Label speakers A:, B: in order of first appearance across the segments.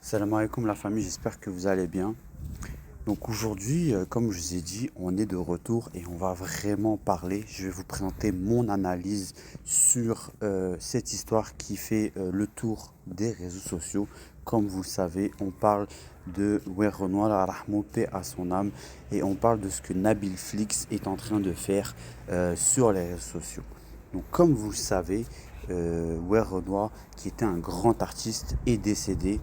A: Salam alaikum la famille, j'espère que vous allez bien. Donc aujourd'hui, comme je vous ai dit, on est de retour et on va vraiment parler. Je vais vous présenter mon analyse sur cette histoire qui fait le tour des réseaux sociaux. Comme vous le savez, on parle de Renoir la Rahmou, paix à son âme, et on parle de ce que Nabil Flix est en train de faire sur les réseaux sociaux. Donc comme vous le savez, Renoir, qui était un grand artiste, est décédé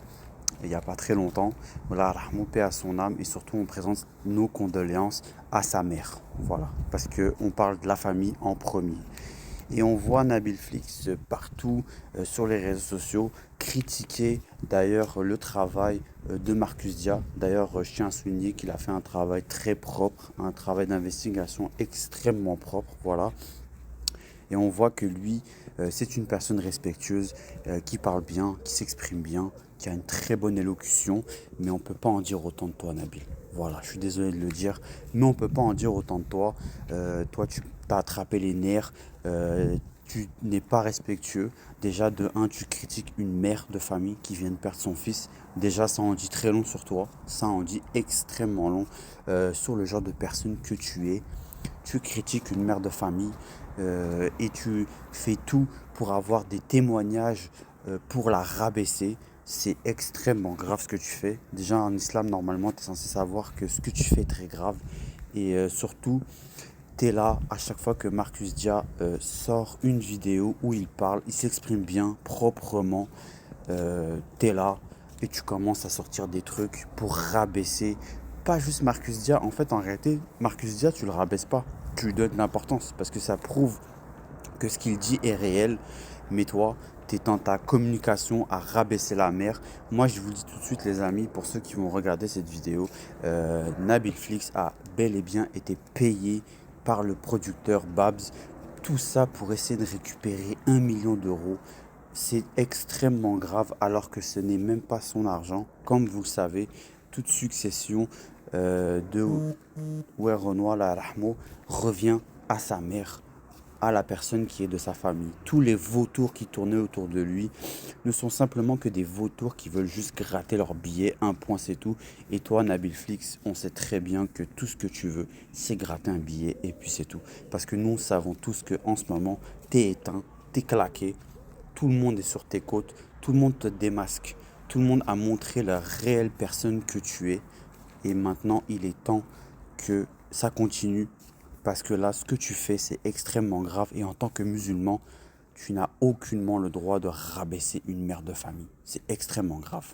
A: il n'y a pas très longtemps. Voilà, rahmou, paix à son âme, et surtout on présente nos condoléances à sa mère. Voilà, parce qu'on parle de la famille en premier. Et on voit Nabil Flix partout sur les réseaux sociaux critiquer d'ailleurs le travail de Marcus Dia. D'ailleurs, je tiens à souligner qu'il a fait un travail très propre, un travail d'investigation extrêmement propre. Voilà. Et on voit que lui, c'est une personne respectueuse, qui parle bien, qui s'exprime bien, qui a une très bonne élocution, mais on ne peut pas en dire autant de toi, Nabil. Voilà, je suis désolé de le dire, mais on ne peut pas en dire autant de toi. Toi, tu t'as attrapé les nerfs, tu n'es pas respectueux. Déjà, de un, tu critiques une mère de famille qui vient de perdre son fils. Déjà, ça en dit très long sur toi, ça en dit extrêmement long sur le genre de personne que tu es. Tu critiques une mère de famille et tu fais tout pour avoir des témoignages pour la rabaisser. C'est extrêmement grave ce que tu fais. Déjà en islam, normalement, tu es censé savoir que ce que tu fais est très grave. Et surtout, tu es là à chaque fois que Marcus Dia sort une vidéo où il parle, il s'exprime bien, proprement. Tu es là et tu commences à sortir des trucs pour rabaisser pas juste Marcus Dia. En fait, en réalité, Marcus Dia, tu le rabaisses pas. Tu lui donnes de l'importance parce que ça prouve que ce qu'il dit est réel. Mais toi, tu es dans ta communication à rabaisser la mère. Moi, je vous le dis tout de suite, les amis, pour ceux qui vont regarder cette vidéo, Nabil Flix a bel et bien été payé par le producteur Babs. Tout ça pour essayer de récupérer 1 million d'euros. C'est extrêmement grave alors que ce n'est même pas son argent. Comme vous le savez, toute succession de Renoir la Rahmo revient à sa mère, à la personne qui est de sa famille. Tous les vautours qui tournaient autour de lui ne sont simplement que des vautours qui veulent juste gratter leur billet, un point c'est tout. Et toi, Nabil Flix, on sait très bien que tout ce que tu veux, c'est gratter un billet et puis c'est tout. Parce que nous savons tous que en ce moment, t'es éteint, t'es claqué, tout le monde est sur tes côtes, tout le monde te démasque, tout le monde a montré la réelle personne que tu es. Et maintenant, il est temps que ça continue parce que là, ce que tu fais, c'est extrêmement grave. Et en tant que musulman, tu n'as aucunement le droit de rabaisser une mère de famille. C'est extrêmement grave.